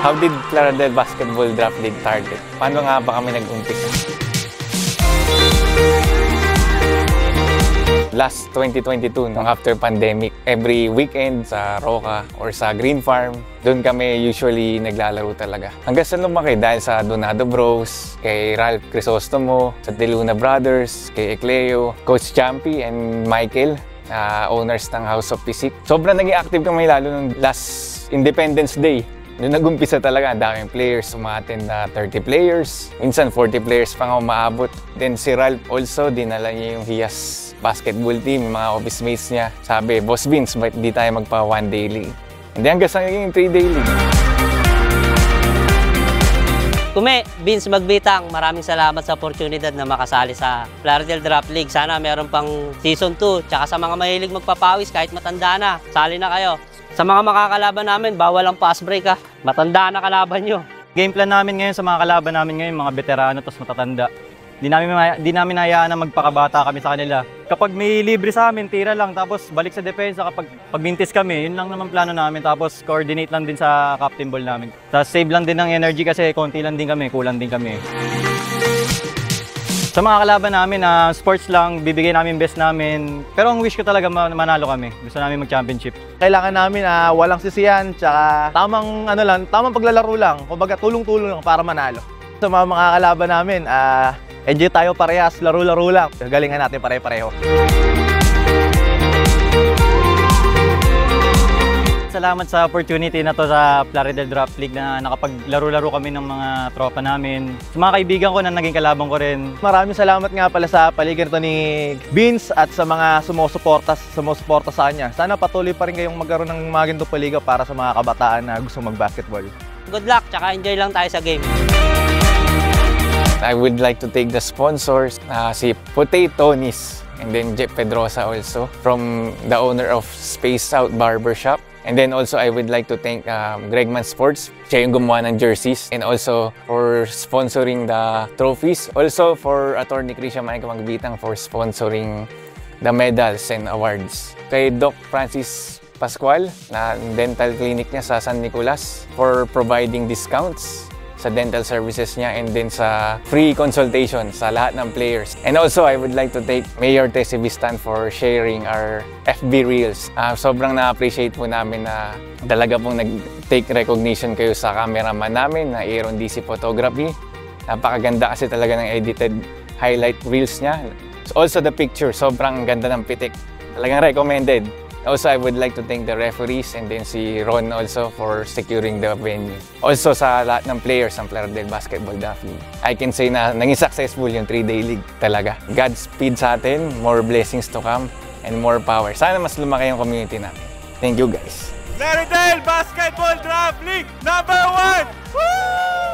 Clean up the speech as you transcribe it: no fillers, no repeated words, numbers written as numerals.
How did Plaridel Basketball Draft League target? Paano nga ba kami nag-umpisa? Last 2022, nung after pandemic, every weekend sa Roca or sa Green Farm, doon kami usually naglalaro talaga. Hanggang sa lumaki dahil sa Donado Bros, kay Ralph Crisostomo, sa De Luna Brothers, kay Ecleo, Coach Champy and Michael, owners ng House of Physique. Sobrang naging active kami lalo nung last Independence Day. Noong nag-umpisa talaga, ang daming players, umattend na 30 players. Minsan 40 players pa nga umaabot. Then si Ralph also, dinala niya yung Hiyas basketball team, mga office mates niya. Sabi, Boss Vince, ba't di tayo magpa 1-day league? Hindi hanggang sa naging 3-day league. Kume, Vince Magbitang, maraming salamat sa oportunidad na makasali sa Plaridel Draft League. Sana meron pang Season 2. Tsaka sa mga mahilig magpapawis, kahit matanda na, sali na kayo. Sa mga makakalaban namin, bawal ang fast break ha. Matanda na kalaban nyo. Game plan namin ngayon sa mga kalaban namin ngayon, mga veterano tapos matatanda. Di namin hayaan na magpakabata kami sa kanila. Kapag may libre sa amin, tira lang tapos balik sa depensa. Kapag mintis kami, yun lang naman plano namin. Tapos coordinate lang din sa captain ball namin. Tapos save lang din ng energy kasi konti lang din kami, kulang din kami. Sa mga kalaban namin, sports lang, bibigay namin best namin. Pero ang wish ko talaga manalo kami. Gusto namin mag-championship. Kailangan namin walang sisiyan, tsaka tamang paglalaro lang. Kumbaga tulong-tulong lang para manalo. Sa mga kalaban namin, enjoy tayo parehas, laro-laro lang. Galingan natin pare-pareho. Salamat sa opportunity na to sa Plaridel Draft League na nakapaglaro-laro kami ng mga tropa namin. Sa mga kaibigan ko na naging kalabang ko rin. Maraming salamat nga pala sa paligid to ni Vince at sa mga sumusuporta sa kanya. Sana patuloy pa rin kayong magkaroon ng mga ganitong paliga para sa mga kabataan na gusto mag-basketball. Good luck, tsaka enjoy lang tayo sa game. I would like to thank the sponsors, si Potatonis and then Jeff Pedrosa also from the owner of Space Out Barbershop. And then also I would like to thank Gregman Sports, siya yung gumawa ng jerseys, and also for sponsoring the trophies. Also for Attorney Christian Maika Magbitang for sponsoring the medals and awards. Kay Doc Francis Pascual na dental clinic niya sa San Nicolas for providing discounts sa dental services niya and then sa free consultation sa lahat ng players. And also, I would like to thank Mayor Tessie Bistan for sharing our FB Reels. Sobrang na-appreciate po namin na talaga pong nag-take recognition kayo sa cameraman namin na Aaron DC Photography. Napakaganda kasi talaga ng edited highlight reels niya. Also the picture, sobrang ganda ng pitik. Talagang recommended. Also, I would like to thank the referees and then si Ron also for securing the venue. Also sa lahat ng players ng Plaridel Basketball Draft League. I can say na naging successful yung 3-day league talaga. Godspeed sa atin, more blessings to come, and more power. Sana mas lumaki yung community natin. Thank you guys. Plaridel Basketball Draft League #1! Woo!